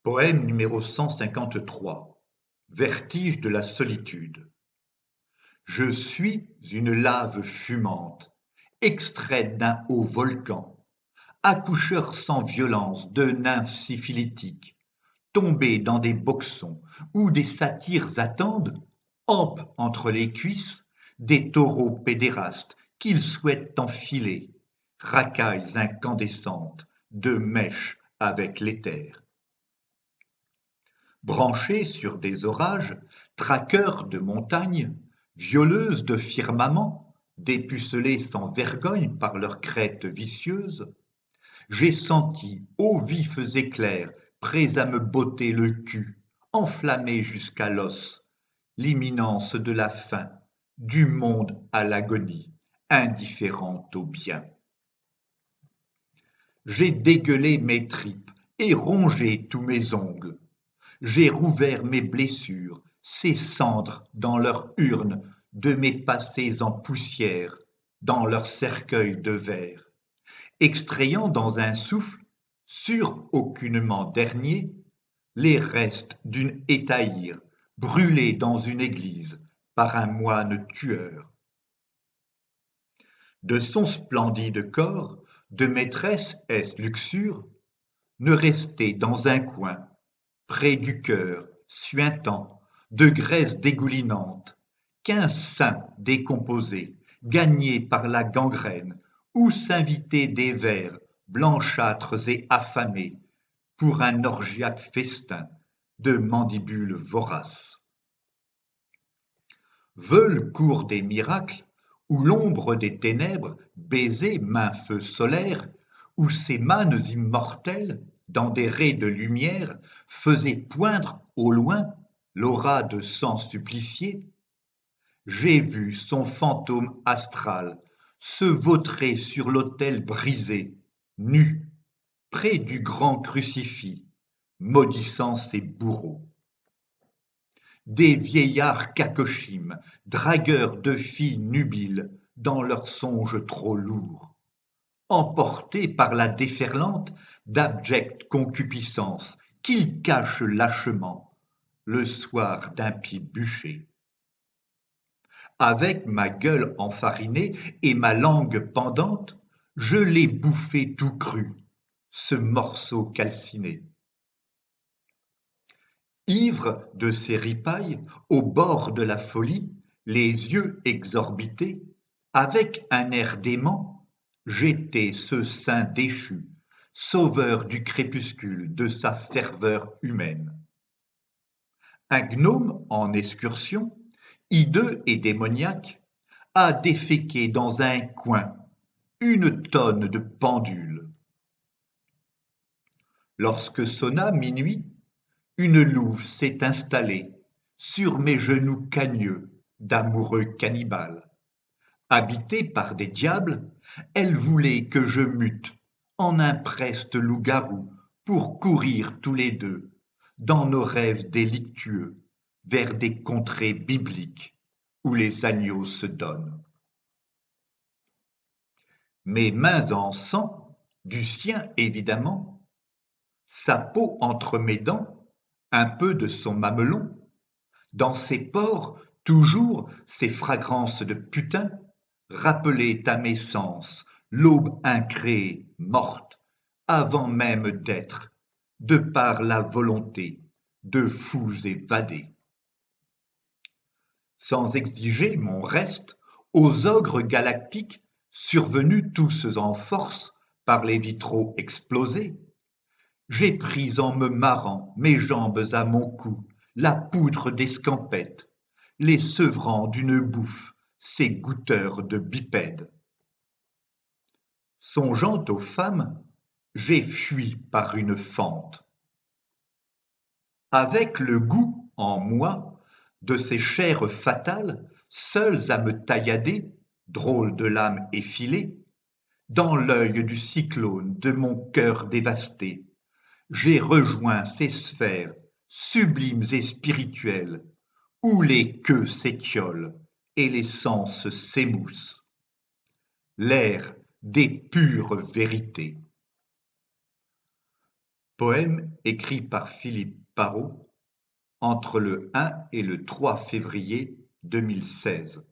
Poème numéro 153. Vertige de la solitude. Je suis une lave fumante, extraite d'un haut volcan, accoucheur sans violence de nymphes syphilitiques, tombé dans des boxons où des satyres attendent, hampe entre les cuisses, des taureaux pédérastes qu'ils souhaitent enfiler, racailles incandescentes de mèches avec l'éther. Branchés sur des orages, traqueurs de montagnes, violeuses de firmaments, dépucelés sans vergogne par leurs crêtes vicieuses, j'ai senti, aux vifs éclairs, prêts à me botter le cul, enflammés jusqu'à l'os, l'imminence de la fin, du monde à l'agonie, indifférente au bien. J'ai dégueulé mes tripes et rongé tous mes ongles. J'ai rouvert mes blessures, ces cendres dans leur urne de mes passés en poussière, dans leur cercueil de verre, extrayant dans un souffle, sûr aucunement dernier, les restes d'une hétaïre brûlée dans une église par un moine tueur. De son splendide corps, de maîtresse est-ce luxure, ne rester dans un coin, près du cœur, suintant, de graisse dégoulinante, qu'un sein décomposé, gagné par la gangrène, où s'inviter des vers, blanchâtres et affamés, pour un orgiaque festin de mandibules voraces. Veulent cours des miracles, où l'ombre des ténèbres baisait maint feu solaire, où ces mânes immortels, dans des raies de lumière, faisaient poindre au loin l'aura de sang supplicié. J'ai vu son fantôme astral se vautrer sur l'autel brisé, nu, près du grand crucifix, maudissant ses bourreaux. Des vieillards cacochymes, dragueurs de filles nubiles, dans leurs songes trop lourds, emportés par la déferlante d'abjecte concupiscence qu'ils cachent lâchement le soir d'impies bûchers. Avec ma gueule enfarinée et ma langue pendante, je l'ai bouffé tout cru, ce morceau calciné. Ivre de ces ripailles, au bord de la folie, les yeux exorbités, avec un air dément, j'étais ce saint déchu, sauveur du crépuscule de sa ferveur humaine. Un gnome en excursion, hideux et démoniaque, a déféqué dans un coin une tonne de pendules. Lorsque sonna minuit, une louve s'est installée sur mes genoux cagneux d'amoureux cannibale. Habitée par des diables, elle voulait que je mute en un preste loup-garou pour courir tous les deux dans nos rêves délictueux vers des contrées bibliques où les agneaux se donnent. Mes mains en sang, du sien évidemment, sa peau entre mes dents, un peu de son mamelon, dans ses pores toujours ces fragrances de putain, rappelaient à mes sens l'aube incréée, morte, avant même d'être, de par la volonté de fous évadés. Sans exiger mon reste, aux ogres galactiques, survenus tous en force par les vitraux explosés, j'ai pris en me marrant mes jambes à mon cou, la poudre d'escampette, les sevrant d'une bouffe, ces goûteurs de bipèdes. Songeant aux femmes, j'ai fui par une fente. Avec le goût en moi de ces chairs fatales, seules à me taillader, drôle de l'âme effilée, dans l'œil du cyclone de mon cœur dévasté, j'ai rejoint ces sphères sublimes et spirituelles, où les queues s'étiolent et les sens s'émoussent. L'air des pures vérités. Poème écrit par Philippe Parrot entre le 1 et le 3 février 2016.